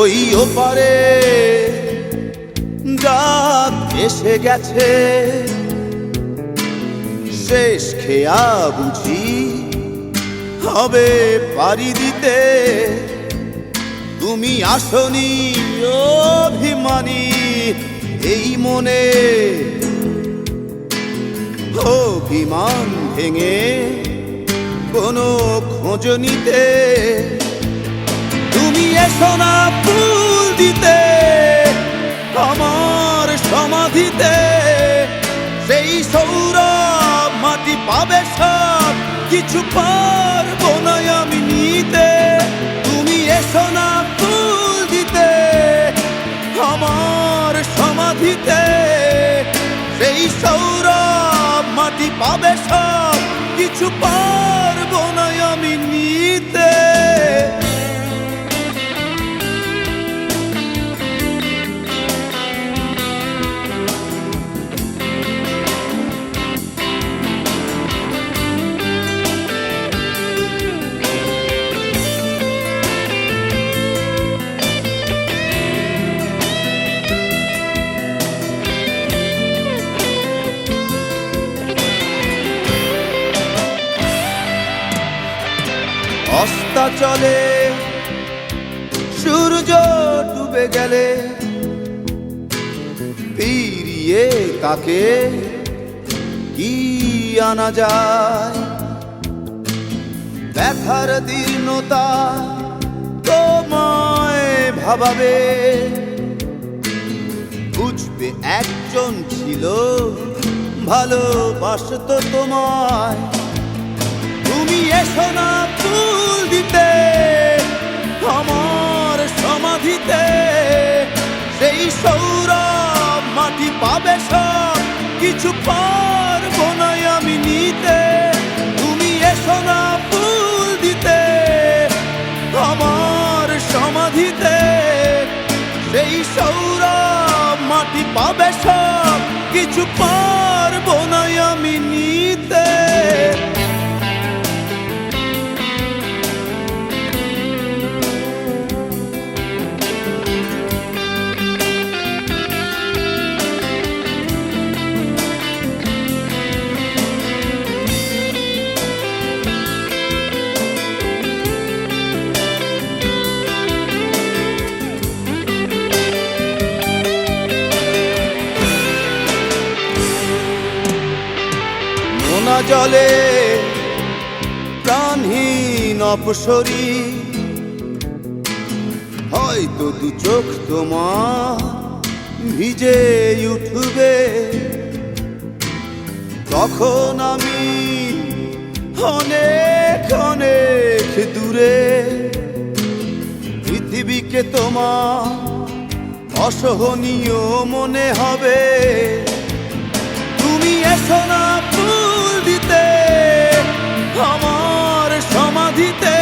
ওই ওপারে রাত এসে গেছে, শেষ খেয়া বুঝি হবে পাড়ি দিতে। তুমি আসনি অভিমানী এই মনে, অভিমান ভেঙে কোনো খোঁজ নিতে। তুমি এসো না ফুল দিতে আমার সমাধিতে, সেই সৌরভ মাটি পাবে সব কিছু পারবো না আমি নিতে। তুমি এসো না ফুল দিতে আমার সমাধিতে, সেই সৌরভ মাটি পাবে সব কিছু পারবো না আমি নিতে। অস্তাচলে সূর্য ডুবে গেলে ফিরিয়ে তাকে কি আনা যায়? ব্যথার দীর্ণতা তোমায় ভাবাবে, বুঝবে একজন ছিল ভালোবাসতো তোমায়। তুমি এসো না ফুল দিতে আমার সমাধিতে, সেই সৌরভ মাটি পাবে সব কিছু পারবো না আমি নিতে। তুমি এসো না ফুল দিতে আমার সমাধিতে, সেই সৌরভ মাটি পাবে সব কিছু পারবো না আমি নিতে। নোনা জলে প্রাণহীন অপসরী, হয়তো দু চোখ তোমার ভিজে উঠবে। তখন আমি অনেক অনেক দূরে, পৃথিবীকে তোমার অসহনীয় মনে হবে। তুমি এসো না ফুল দিতে আমার সমাধিতে,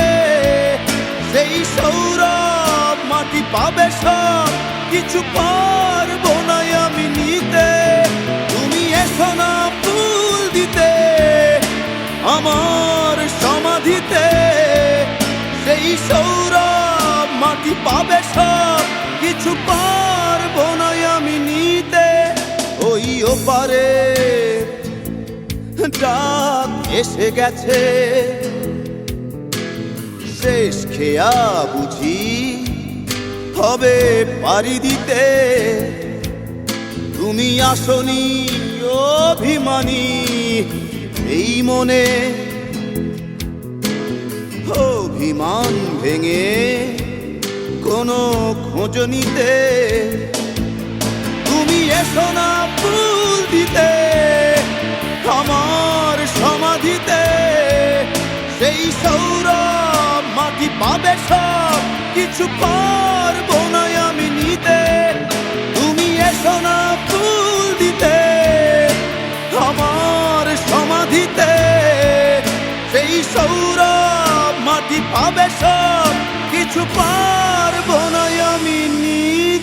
সেই সৌরভ মাটি পাবে সব কিছু পারবো না আমি নিতে। তুমি এসো না ফুল দিতে আমার সমাধিতে, সেই সৌরভ মাটি পাবে সব কিছু পারবো না আমি নিতে। ওই ওপারে ডাক এসে গেছে, শেষ খেয়া বুঝি হবে পাড়ি দিতে। তুমি আসনি অভিমানী এই মনে, অভিমান ভেঙে কোনো খোঁজ নিতে। তুমি এসো না ফুল দিতে আমার সমাধিতে, সেই সৌরভ মাটি পাবে সব কিছু পারবো না আমি নিতে। তুমি এসো না ফুল দিতে আমার সমাধিতে, সেই সৌরভ মাটি পাবে সব কিছু পারবো না আমি নিতে।